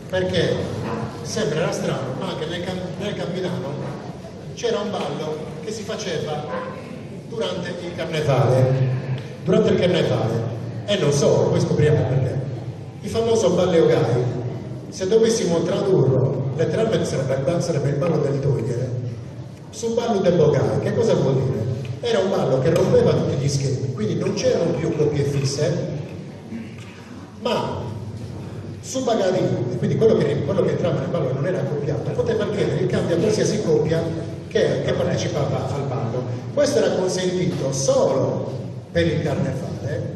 perché sembrerà strano, ma anche nel Campidano c'era un ballo che si faceva durante il carnevale. Durante il carnevale. E non solo, poi scopriamo perché. Il famoso ballo Gai, se dovessimo tradurlo, letteralmente sarebbe il ballo del togliere. Sul ballo del Bogai, che cosa vuol dire? Era un ballo che rompeva tutti gli schemi, quindi non c'erano più coppie fisse, ma su Bagadi, quindi quello che entrava nel ballo non era accoppiato, poteva chiedere il cambio a qualsiasi coppia che partecipava al ballo. Questo era consentito solo per il carnevale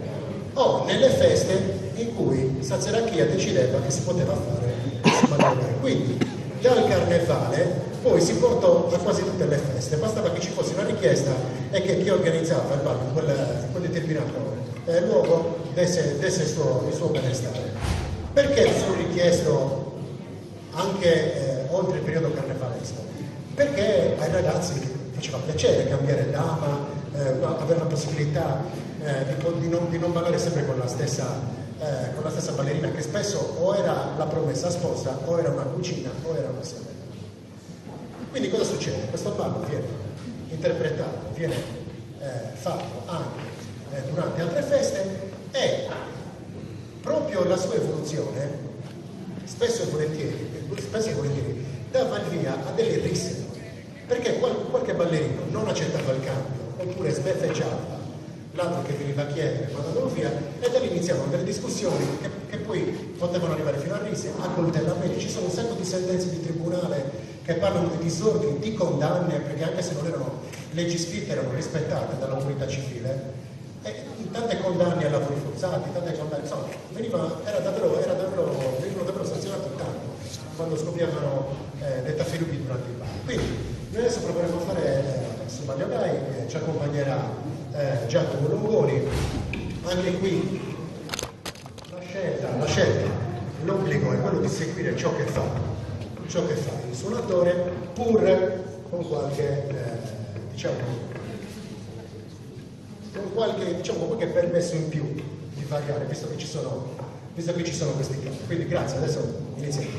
o nelle feste in cui Sazerachia decideva che si poteva fare il ballo. Quindi dal carnevale poi si portò a quasi tutte le feste, bastava che ci fosse una richiesta e che chi organizzava il ballo in quel determinato luogo desse il suo benestare. Perché fu richiesto anche oltre il periodo carnevalesco? Perché ai ragazzi faceva piacere cambiare dama, avere la possibilità di non ballare sempre con la stessa ballerina, che spesso o era la promessa sposa, o era una cugina, o era una sorella. Quindi cosa succede? Questo ballo viene interpretato, viene fatto anche durante altre feste e proprio la sua evoluzione spesso e volentieri dava il via a delle risse, perché qualche ballerino non accettava il cambio oppure sbeffeggiava l'altro che veniva a chiedere, mandandolo via, e da lì iniziavano delle discussioni che poi potevano arrivare fino a risse, a coltellamenti. Ci sono un sacco di sentenze di tribunale che parlano di disordini, di condanne, perché anche se non erano leggi scritte erano rispettate dalla comunità civile, e tante condanne a lavori forzati, tante condanne, insomma, venivano davvero sanzionati tanto quando scoppiavano le tafferuglie durante il ballo. Quindi noi adesso proveremo a fare su Ballo Gai, ci accompagnerà Giacomo Longoni. Anche qui la scelta, l'obbligo è quello di seguire ciò che fa il suonatore, pur con qualche qualche permesso in più di variare, visto che ci sono questi casi. Quindi grazie, adesso iniziamo.